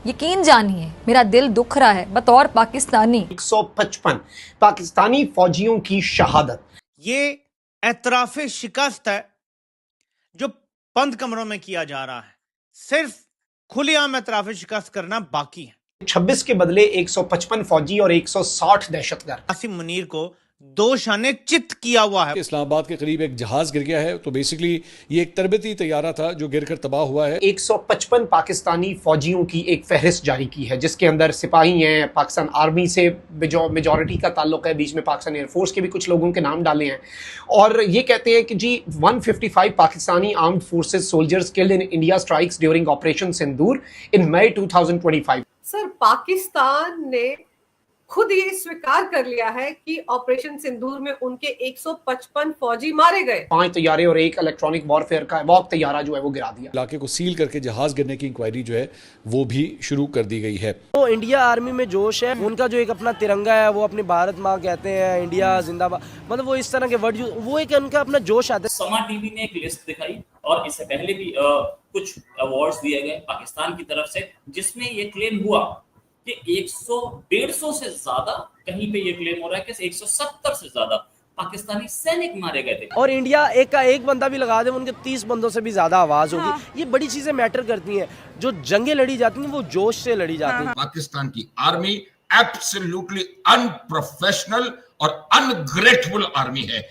यकीन जानिए मेरा दिल दुख रहा है बतौर पाकिस्तानी। 155 पाकिस्तानी फौजियों की शहादत। ये एतराफ़ शिकस्त है जो बंद कमरों में किया जा रहा है। सिर्फ खुलेआम एतराफ़ शिकस्त करना बाकी है। 26 के बदले 155 फौजी और 160 दहशतगर्द। आसिम मुनीर को 2 शाने चित किया हुआ है। इस्लामाबाद के करीब एक जहाज गिर गया है, तो बेसिकली ये एक तरबती तैयारा था जो गिरकर तबाह हुआ है। 155 पाकिस्तानी फौजियों की एक फहरिस्त जारी की है जिसके अंदर सिपाही हैं, पाकिस्तान आर्मी से मेजॉरिटी का ताल्लुक है, बीच में पाकिस्तान एयरफोर्स के भी कुछ लोगों के नाम डाले हैं और ये कहते हैं कि जी 155 Pakistani armed forces soldiers killed in India strikes during operation Sindoor in May 2025। Sir, Pakistan ने खुद ये स्वीकार कर लिया है कि ऑपरेशन सिंदूर में उनके 155 फौजी मारे गए। 5 तैयारे और एक इलेक्ट्रॉनिक वॉरफेयर का वॉक तैयारा जो है वो गिरा दिया। इलाके को सील करके जहाज गिरने की इंक्वायरी जो है वो भी शुरू कर दी गई है। तो इंडिया आर्मी में जोश है, उनका जो एक अपना तिरंगा है वो अपनी भारत माँ कहते हैं, इंडिया जिंदाबाद, मतलब वो इस तरह के वर्ड वो एक उनका अपना जोश आता है। समा टीवी ने एक लिस्ट दिखाई और इससे पहले भी कुछ अवार्ड्स दिए गए पाकिस्तान की तरफ से, जिसमें ये क्लेम हुआ कि 150 से ज्यादा, कहीं पे ये क्लेम हो रहा है कि 170 से ज्यादा पाकिस्तानी सैनिक मारे गए थे। और इंडिया एक का एक बंदा भी लगा दे, उनके 30 बंदों से भी ज्यादा आवाज होगी। हाँ। ये बड़ी चीजें मैटर करती हैं। जो जंगें लड़ी जाती हैं वो जोश से लड़ी जाती हैं। पाकिस्तान की आर्मी एब्सोल्युटली अनप्रोफेशनल और अनग्रेटफुल आर्मी है।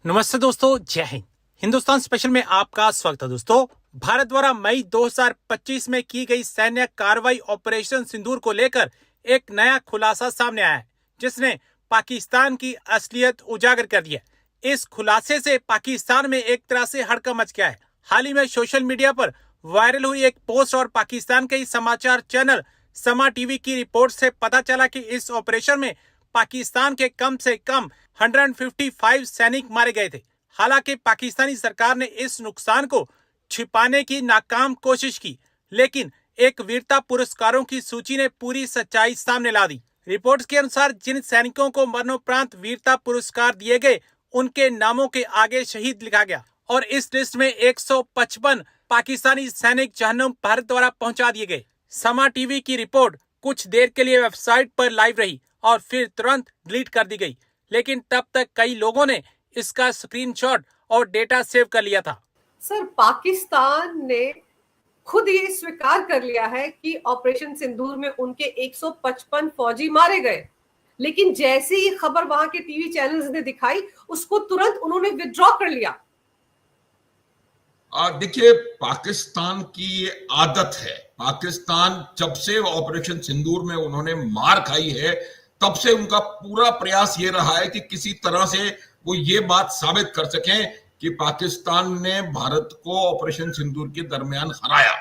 नमस्ते दोस्तों, जय हिंद। हिंदुस्तान स्पेशल में आपका स्वागत है। दोस्तों, भारत द्वारा मई 2025 में की गई सैन्य कार्रवाई ऑपरेशन सिंदूर को लेकर एक नया खुलासा सामने आया है जिसने पाकिस्तान की असलियत उजागर कर दी है। इस खुलासे से पाकिस्तान में एक तरह से हड़कंप मच गया है। हाल ही में सोशल मीडिया पर वायरल हुई एक पोस्ट और पाकिस्तान के समाचार चैनल समा टीवी की रिपोर्ट से पता चला कि इस ऑपरेशन में पाकिस्तान के कम से कम 155 सैनिक मारे गए थे। हालांकि पाकिस्तानी सरकार ने इस नुकसान को छिपाने की नाकाम कोशिश की, लेकिन एक वीरता पुरस्कारों की सूची ने पूरी सच्चाई सामने ला दी। रिपोर्ट्स के अनुसार जिन सैनिकों को मरणोपरांत वीरता पुरस्कार दिए गए उनके नामों के आगे शहीद लिखा गया और इस लिस्ट में 155 पाकिस्तानी सैनिक जहन्नुम भारत द्वारा पहुंचा दिए गए। समा टीवी की रिपोर्ट कुछ देर के लिए वेबसाइट पर लाइव रही और फिर तुरंत डिलीट कर दी गई, लेकिन तब तक कई लोगों ने इसका स्क्रीनशॉट और डेटा सेव कर लिया था। सर, पाकिस्तान ने खुद ये स्वीकार कर लिया है कि ऑपरेशन सिंदूर में उनके 155 फौजी मारे गए, लेकिन जैसे ही खबर वहां के टीवी चैनल्स ने दिखाई उसको तुरंत उन्होंने विथड्रॉ कर लिया। देखिए, पाकिस्तान की ये आदत है। पाकिस्तान जब से ऑपरेशन सिंदूर में उन्होंने मार खाई है तब से उनका पूरा प्रयास ये रहा है कि किसी तरह से वो ये बात साबित कर सकें कि पाकिस्तान ने भारत को ऑपरेशन सिंदूर के दरमियान हराया।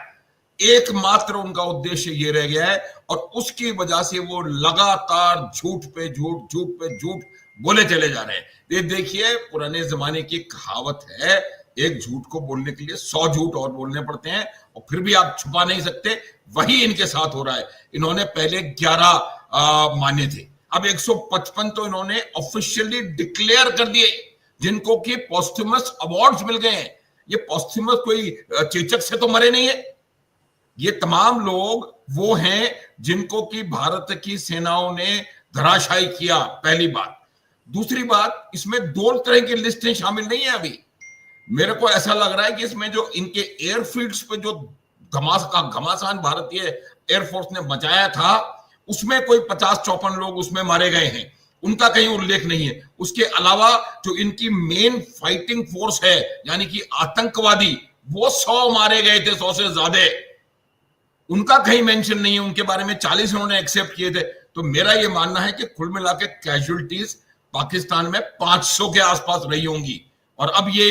एकमात्र उनका उद्देश्य ये रह गया है और उसकी वजह से वो लगातार झूठ पे झूठ बोले चले जा रहे हैं। ये देखिए, पुराने जमाने की कहावत है, एक झूठ को बोलने के लिए 100 झूठ और बोलने पड़ते हैं और फिर भी आप छुपा नहीं सकते। वही इनके साथ हो रहा है। इन्होंने पहले 11 माने थे, अब 155 तो इन्होंने ऑफिशियली डिक्लेयर कर दिए, जिनको कि पोस्टमस अवार्ड्स मिल गए हैं। ये पोस्टमस कोई चेचक से तो मरे नहीं है। ये तमाम लोग वो हैं जिनको कि भारत की सेनाओं ने धराशायी किया, पहली बात। दूसरी बात, इसमें 2 तरह की लिस्टें शामिल नहीं है। अभी मेरे को ऐसा लग रहा है कि इसमें जो इनके एयरफील्ड्स पे जो घमासान भारतीय एयरफोर्स ने मचाया था उसमें कोई 50-54 लोग उसमें मारे गए हैं, उनका कहीं उल्लेख नहीं है। उसके अलावा जो इनकी मेन फाइटिंग फोर्स है यानी कि आतंकवादी, वो 100 मारे गए थे, 100 से ज्यादा, उनका कहीं मेंशन नहीं है। उनके बारे में 40 उन्होंने एक्सेप्ट किए थे। तो मेरा ये मानना है कि कुल मिला के कैजुअलिटीज पाकिस्तान में 500 के आसपास रही होंगी और अब ये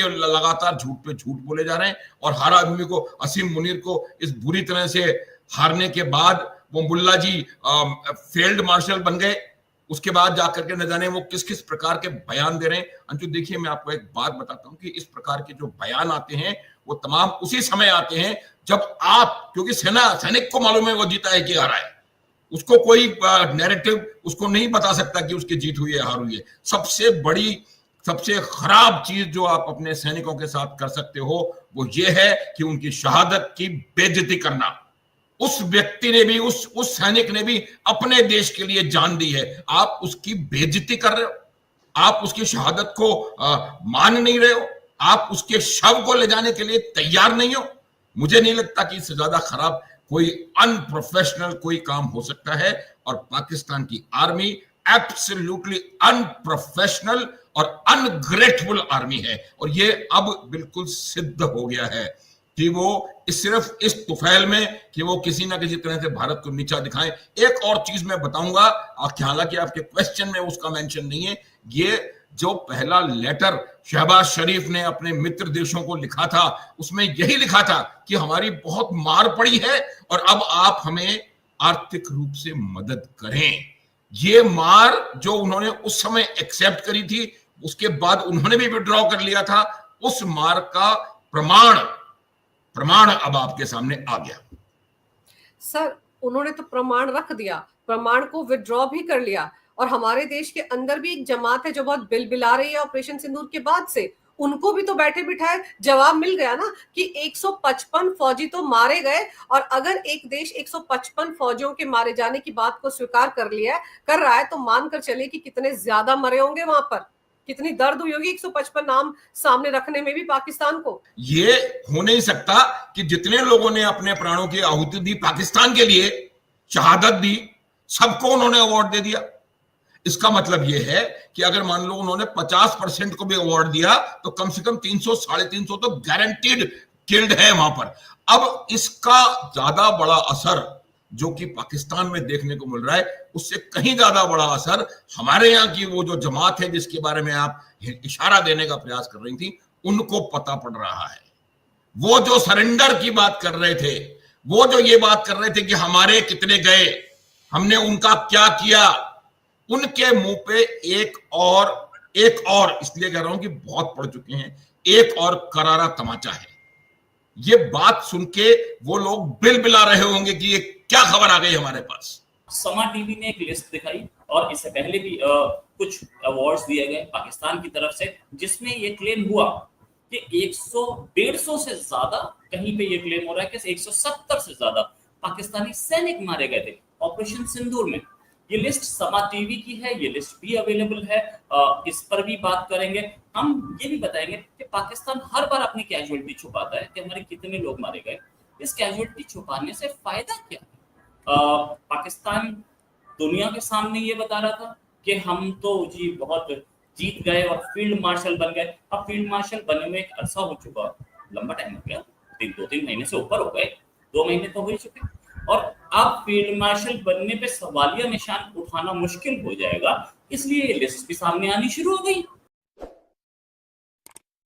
लगातार झूठ पे झूठ बोले जा रहे हैं और हर आदमी को, असीम मुनीर को इस बुरी तरह से हारने के बाद वो मुल्ला जी फील्ड मार्शल बन गए, उसके बाद जाकर के न जाने वो किस किस प्रकार के बयान दे रहे हैं। अंशु, देखिए, मैं आपको एक बात बताता हूं कि इस प्रकार के जो बयान आते हैं वो तमाम उसी समय आते हैं जब आप, क्योंकि सैनिक को मालूम है वो जीता है कि हारा है, उसको कोई नैरेटिव उसको नहीं बता सकता कि उसकी जीत हुई है हार हुई है। सबसे बड़ी, सबसे खराब चीज जो आप अपने सैनिकों के साथ कर सकते हो वो ये है कि उनकी शहादत की बेइज्जती करना। उस व्यक्ति ने भी, उस सैनिक ने भी अपने देश के लिए जान दी है। आप उसकी बेइज्जती कर रहे हो, आप उसकी शहादत को मान नहीं रहे हो, आप उसके शव को ले जाने के लिए तैयार नहीं हो। मुझे नहीं लगता कि इससे ज्यादा खराब कोई अनप्रोफेशनल कोई काम हो सकता है। और पाकिस्तान की आर्मी एब्सोल्युटली अनप्रोफेशनल और अनग्रेटफुल आर्मी है। और ये अब बिल्कुल सिद्ध हो गया है कि वो सिर्फ इस तुफैल में कि वो किसी ना किसी तरह से भारत को नीचा दिखाएं। एक और चीज मैं बताऊंगा, हालांकि आपके क्वेश्चन में उसका मेंशन नहीं है, ये जो पहला लेटर शहबाज शरीफ ने अपने मित्र देशों को लिखा था, उसमें यही लिखा था कि हमारी बहुत मार पड़ी है और अब आप हमें आर्थिक रूप से मदद करें। ये मार जो उन्होंने उस समय एक्सेप्ट करी थी, उसके बाद उन्होंने भी विड्रॉ कर लिया था, उस मार का प्रमाण अब आपके सामने आ गया। सर, उन्होंने तो प्रमाण रख दिया, प्रमाण को विड्रॉ भी कर लिया। और हमारे देश के अंदर भी एक जमात है जो बहुत बिलबिला रही है ऑपरेशन सिंदूर के बाद से, उनको भी तो बैठे बिठाए जवाब मिल गया ना कि 155 फौजी तो मारे गए। और अगर एक देश 155 फौजियों के मारे जाने की बात को स्वीकार कर रहा है तो मानकर चले कि कितने ज्यादा मरे होंगे वहां पर, कितनी दर्द हुई होगी 155 नाम सामने रखने में भी पाकिस्तान को। ये हो नहीं सकता कि जितने लोगों ने अपने प्राणों की आहुति दी पाकिस्तान के लिए, शहादत दी, सबको उन्होंने अवार्ड दे दिया। इसका मतलब यह है कि अगर मान लो उन्होंने 50% को भी अवार्ड दिया तो कम से कम 300 350 तो गारंटीड किल्ड है वहां पर। अब इसका ज्यादा बड़ा असर जो कि पाकिस्तान में देखने को मिल रहा है, उससे कहीं ज्यादा बड़ा असर हमारे यहाँ की वो जो जमात है जिसके बारे में आप इशारा देने का प्रयास कर रही थी, उनको पता पड़ रहा है। वो जो सरेंडर की बात कर रहे थे, वो जो ये बात कर रहे थे कि हमारे कितने गए, हमने उनका क्या किया, उनके मुंह पे एक और इसलिए कह रहा हूं कि बहुत पढ़ चुके हैं, एक और करारा तमाचा है। ये बात सुन के वो लोग बिलबिला रहे होंगे कि ये क्या खबर आ गई हमारे पास। समा टीवी ने एक लिस्ट दिखाई और इससे पहले भी कुछ अवार्ड्स दिए गए पाकिस्तान की तरफ से, जिसमें ये क्लेम हुआ कि 150 से ज्यादा, कहीं पे ये क्लेम हो रहा है कि 170 से ज्यादा पाकिस्तानी सैनिक मारे गए थे ऑपरेशन सिंदूर में। ये लिस्ट समा टीवी की है, ये लिस्ट भी अवेलेबल है, इस पर भी बात करेंगे। हम ये भी बताएंगे कि पाकिस्तान हर बार अपनी कैजुअलिटी छुपाता है कि हमारे कितने लोग मारे गए। इस कैजुअलिटी छुपाने से फायदा क्या है? पाकिस्तान दुनिया के सामने ये बता रहा था कि हम तो जी बहुत जीत गए और फील्ड मार्शल बन गए। अब फील्ड मार्शल बने में एक अरसा हो चुका, लंबा टाइम हो गया, 2-3 महीने से ऊपर हो गए, 2 महीने तो हो ही चुके, और अब फील्ड मार्शल बनने पे सवालिया निशान उठाना मुश्किल हो जाएगा। इसलिए ये लिस्ट भी सामने आनी शुरू हो गई।